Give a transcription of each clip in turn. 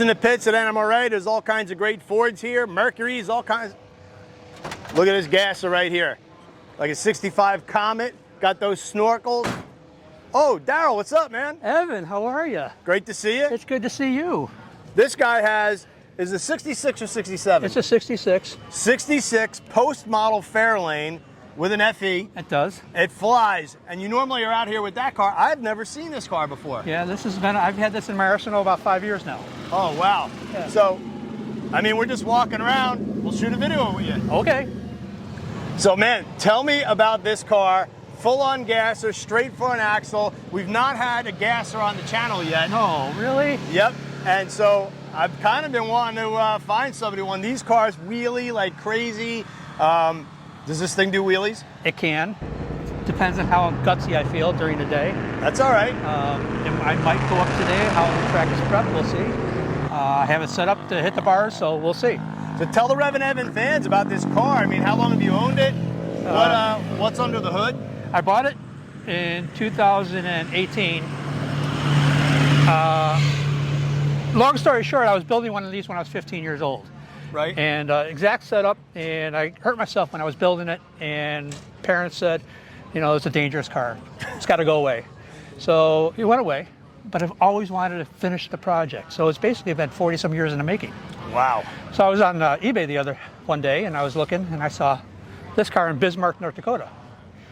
Cruising the pits at NMRA, there's all kinds of great Fords here, Mercury's, all kinds. Look at this gasser right here. Like a 65 Comet, got those snorkels. Oh, Daryl, what's up, man? Evan, how are you? Great to see you. It's good to see you. This guy is a 66 or 67? It's a 66. 66 post-model Fairlane with an FE. It does. It flies, and you normally are out here with that car. I've never seen this car before. Yeah, I've had this in my arsenal about 5 years now. Oh, wow. Yeah. So, I mean, we're just walking around. We'll shoot a video with you. Okay. So, man, tell me about this car. Full-on gasser, straight for an axle. We've not had a gasser on the channel yet. No, really? Yep. And so I've kind of been wanting to find somebody one. These cars wheelie like crazy. Does this thing do wheelies? It can. Depends on how gutsy I feel during the day. That's all right. I might go up today, how the track is prepped, we'll see. I have it set up to hit the bars, so we'll see. So tell the REVan fans about this car. I mean, how long have you owned it? What's under the hood? I bought it in 2018. Long story short, I was building one of these when I was 15 years old. Right. And exact setup, and I hurt myself when I was building it, and parents said, you know, it's a dangerous car. It's got to go away. So it went away, but I've always wanted to finish the project. So it's basically been 40-some years in the making. Wow. So I was on eBay one day, and I was looking, and I saw this car in Bismarck, North Dakota.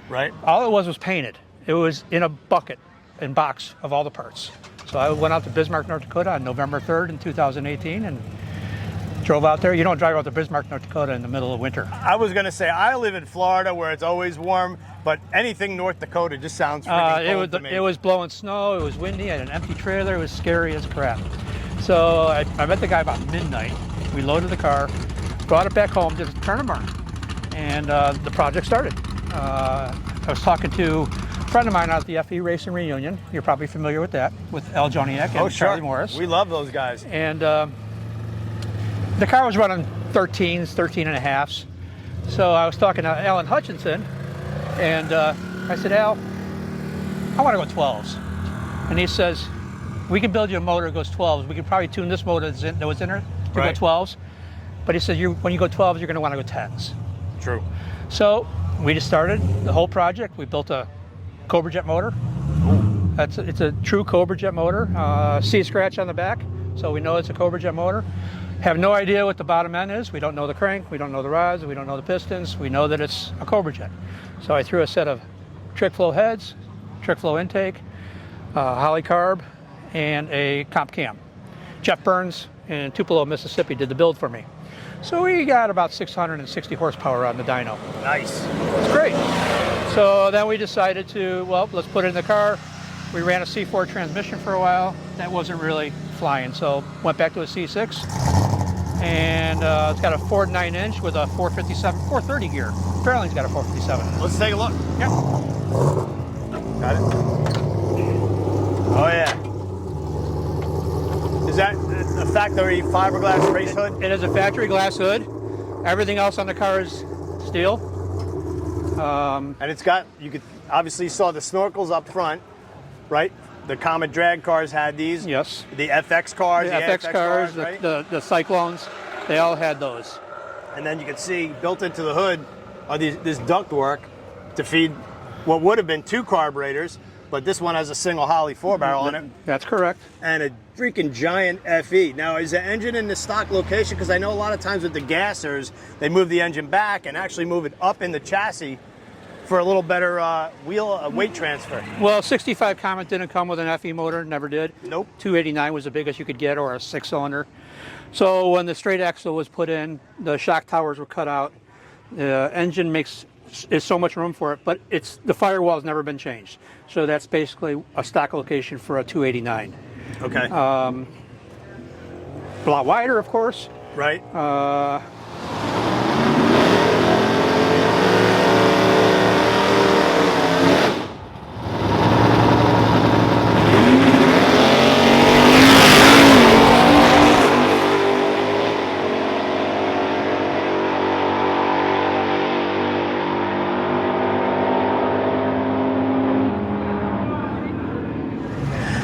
Right. All it was painted. It was in a bucket and box of all the parts. So I went out to Bismarck, North Dakota on November 3rd in 2018 and drove out there. You don't drive out to Bismarck, North Dakota in the middle of winter. I was going to say, I live in Florida where it's always warm, but anything North Dakota just sounds freaking cold to me. It was blowing snow, it was windy, I had an empty trailer, it was scary as crap. So I met the guy about midnight. We loaded the car, brought it back home, did a turn and burn, and the project started. I was talking to a friend of mine out at the FE Racing Reunion. You're probably familiar with that, with Al Joniak and Charlie Morris. We love those guys. And the car was running 13s, 13 and a halves. So I was talking to Alan Hutchinson, and I said, Al, I want to go 12s. And he says, we can build you a motor that goes 12s. We could probably tune this motor that was in her to go 12s. But he said, when you go 12s, you're going to want to go 10s. True. So we just started the whole project. We built a Cobra jet motor. It's a true Cobra jet motor. C scratch on the back, so we know it's a Cobra jet motor. Have no idea what the bottom end is. We don't know the crank, we don't know the rods, we don't know the pistons. We know that it's a Cobra jet. So I threw a set of trick flow heads, trick flow intake, Holly carb, and a comp cam. Jeff Burns in Tupelo, Mississippi did the build for me. So we got about 660 horsepower on the dyno. Nice. It's great. So then we decided to, well, let's put it in the car. We ran a C4 transmission for a while. That wasn't really flying, so went back to a C6. And it's got a Ford 9-inch with a 430 gear. Fairlane's got a 457. Let's take a look. Yep. Got it. Oh, yeah. Is that a factory fiberglass race hood? It is a factory glass hood. Everything else on the car is steel. And it's got, you could obviously saw the snorkels up front, right? The Comet drag cars had these. Yes. The FX cars, the FX cars, right? the Cyclones, they all had those. And then you can see built into the hood are this ductwork to feed what would have been 2 carburetors, but this one has a single Holley 4-barrel on it. That's correct. And a freaking giant FE. Now, is the engine in the stock location? Because I know a lot of times with the gassers, they move the engine back and actually move it up in the chassis for a little better weight transfer. Well, 65 Comet didn't come with an FE motor, never did. Nope. 289 was the biggest you could get, or a 6-cylinder. So when the straight axle was put in, the shock towers were cut out. The engine is so much room for it, but the firewall's never been changed. So that's basically a stock location for a 289. Okay. A lot wider, of course. Right.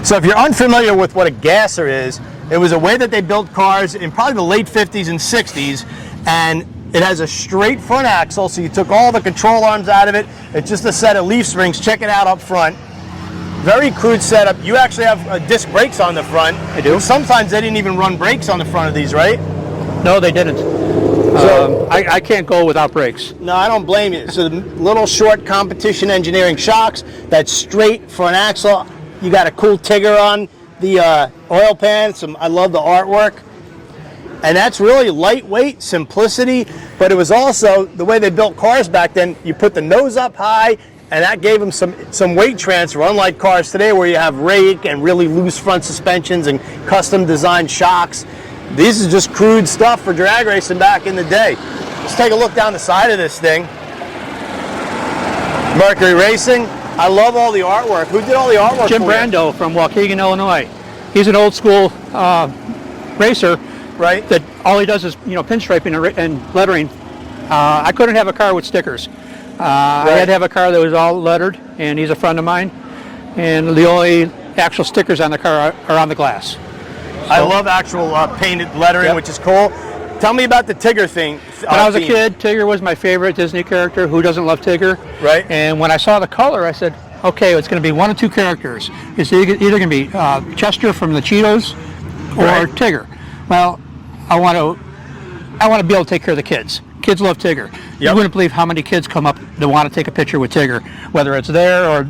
So if you're unfamiliar with what a gasser is, It was a way that they built cars in probably the late 50s and 60s, and it has a straight front axle, so you took all the control arms out of it. It's just a set of leaf springs. Check it out up front. Very crude setup. You actually have disc brakes on the front. I do. Sometimes they didn't even run brakes on the front of these, right? No, they didn't. So I can't go without brakes. no, I don't blame you. So the little short competition engineering shocks, that straight front axle. You got a cool Tigger on the oil pan. I love the artwork. And that's really lightweight, simplicity, but it was also the way they built cars back then. You put the nose up high, and that gave them some weight transfer, unlike cars today where you have rake and really loose front suspensions and custom designed shocks. This is just crude stuff for drag racing back in the day. Let's take a look down the side of this thing. Mercury Racing. I love all the artwork. Who did all the artwork? Jim for you? Brando from Waukegan, Illinois. He's an old school racer. Right. That all he does is pinstriping and lettering. I couldn't have a car with stickers. I had to have a car that was all lettered, and he's a friend of mine. And the only actual stickers on the car are on the glass. I love actual painted lettering, which is cool. Tell me about the Tigger thing. When I was a kid, Tigger was my favorite Disney character. Who doesn't love Tigger? Right. And when I saw the color, I said, okay, it's going to be one of two characters. It's either going to be Chester from the Cheetos or Tigger. Well, I want to be able to take care of the kids. Kids love Tigger. You wouldn't believe how many kids come up that want to take a picture with Tigger, whether it's there or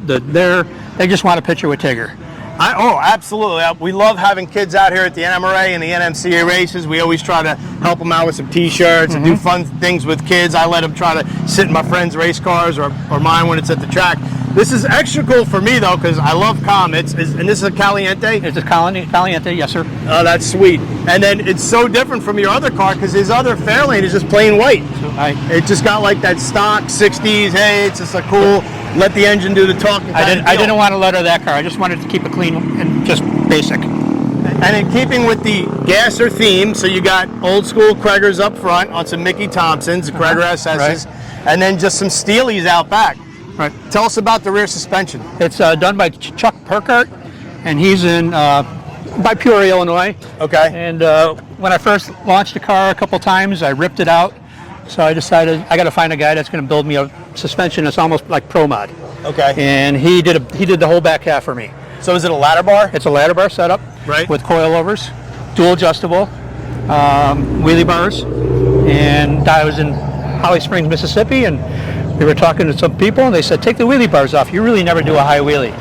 there. They just want a picture with Tigger. Oh, absolutely. We love having kids out here at the NMRA and the NMCA races. We always try to help them out with some T-shirts and do fun things with kids. I let them try to sit in my friends' race cars or mine when it's at the track. This is extra cool for me, though, because I love Comets. And this is a Caliente? It's a Caliente, yes, sir. Oh, that's sweet. And then it's so different from your other car because his other Fairlane is just plain white. It just got like that stock 60s. Hey, it's just a cool, let the engine do the talking. I didn't want to letter that car. I just wanted to keep it clean and just basic. And in keeping with the Gasser theme, so you got old school Craigers up front on some Mickey Thompsons, the Craiger SS's, and then just some Steelies out back. Right. Tell us about the rear suspension. It's done by Chuck Perkart, and he's in by Peoria, Illinois. Okay. And when I first launched the car a couple times, I ripped it out. So I decided I got to find a guy that's going to build me a suspension that's almost like Pro Mod. Okay. And he did the whole back half for me. So is it a ladder bar? It's a ladder bar setup, right, with coilovers, dual adjustable, wheelie bars, and I was in Holly Springs, Mississippi, and we were talking to some people, and they said, take the wheelie bars off. You really never do a high wheelie.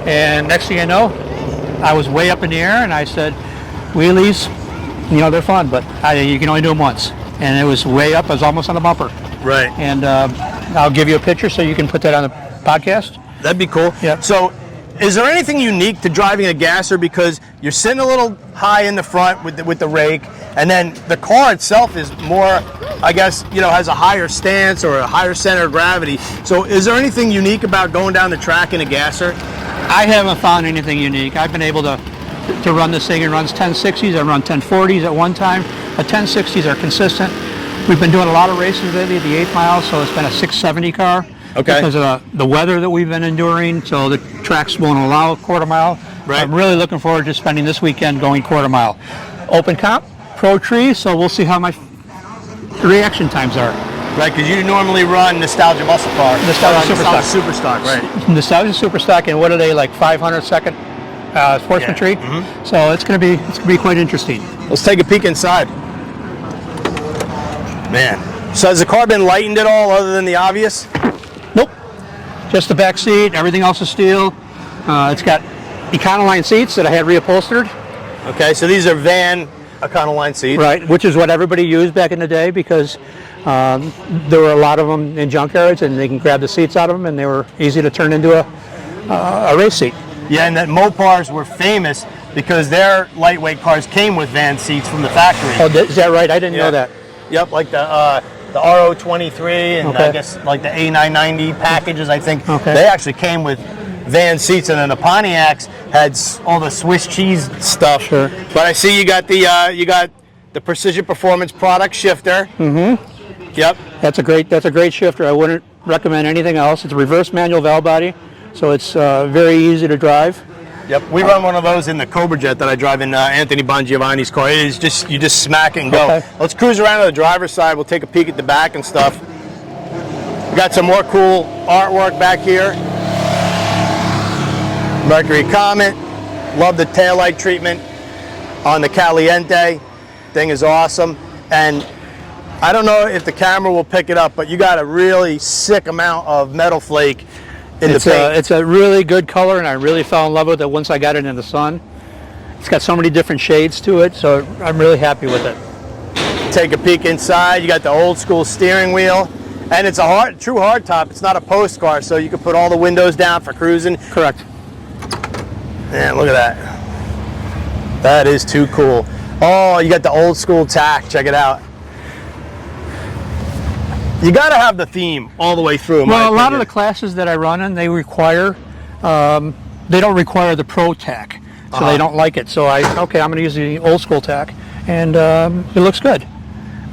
And next thing I know, I was way up in the air, and I said, wheelies, they're fun, but you can only do them once. And it was way up. I was almost on the bumper. Right. And I'll give you a picture so you can put that on the podcast. That'd be cool. Yeah. So is there anything unique to driving a Gasser, because you're sitting a little high in the front with the rake, and then the car itself is more, I guess, has a higher stance or a higher center of gravity. So is there anything unique about going down the track in a Gasser? I haven't found anything unique. I've been able to run this thing. It runs 1060s. I run 1040s at one time. The 1060s are consistent. We've been doing a lot of races lately, the 8 miles, so it's been a 670 car. Okay. Because of the weather that we've been enduring, so the tracks won't allow a quarter mile. Right. I'm really looking forward to spending this weekend going quarter mile. Open comp, pro tree, so we'll see how my reaction times are. Right, because you normally run Nostalgia Muscle Car. Nostalgia Superstock, right. Nostalgia Superstock, and what are they, like 500 second sportsmanship? Yeah. Mm-hmm. So it's going to be quite interesting. Let's take a peek inside. Man. So has the car been lightened at all other than the obvious? Nope. Just the back seat. Everything else is steel. It's got Econoline seats that I had reupholstered. Okay, so these are van Econoline seats. Right, which is what everybody used back in the day, because there were a lot of them in junkyards, and they can grab the seats out of them, and they were easy to turn into a race seat. Yeah, and that Mopars were famous because their lightweight cars came with van seats from the factory. Oh, is that right? I didn't know that. Yep, like the RO23 and I guess like the A990 packages, I think. Okay. They actually came with van seats, and then the Pontiacs had all the Swiss cheese stuff. Sure. But I see you got the Precision Performance product shifter. Mm-hmm. Yep. That's a great shifter. I wouldn't recommend anything else. It's a reverse manual valve body, so it's very easy to drive. Yep, we run one of those in the Cobra Jet that I drive in Anthony Bongiovanni's car. It is just, you just smack it and go. Okay. Let's cruise around to the driver's side. We'll take a peek at the back and stuff. We got some more cool artwork back here. Mercury Comet. Love the taillight treatment on the Caliente. Thing is awesome. And I don't know if the camera will pick it up, but you got a really sick amount of metal flake in the paint. It's a really good color, and I really fell in love with it once I got it in the sun. It's got so many different shades to it, so I'm really happy with it. Take a peek inside. You got the old school steering wheel, and it's a true hardtop. It's not a post car, so you can put all the windows down for cruising. Correct. Man, look at that. That is too cool. Oh, you got the old school tack. Check it out. You got to have the theme all the way through. Well, a lot of the classes that I run in, they require, they don't require the pro tack, so they don't like it. So I'm going to use the old school tack, and it looks good.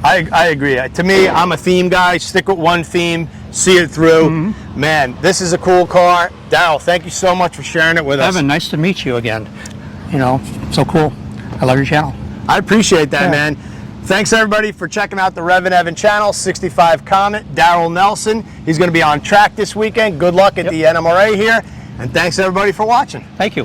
I agree. To me, I'm a theme guy. Stick with one theme, see it through. Mm-hmm. Man, this is a cool car. Daryl, thank you so much for sharing it with us. Evan, nice to meet you again. You know, so cool. I love your channel. I appreciate that, man. Thanks everybody for checking out the REVan Evan channel. 65 Comet, Daryl Nelson. He's going to be on track this weekend. Good luck at the NMRA here. And thanks everybody for watching. Thank you.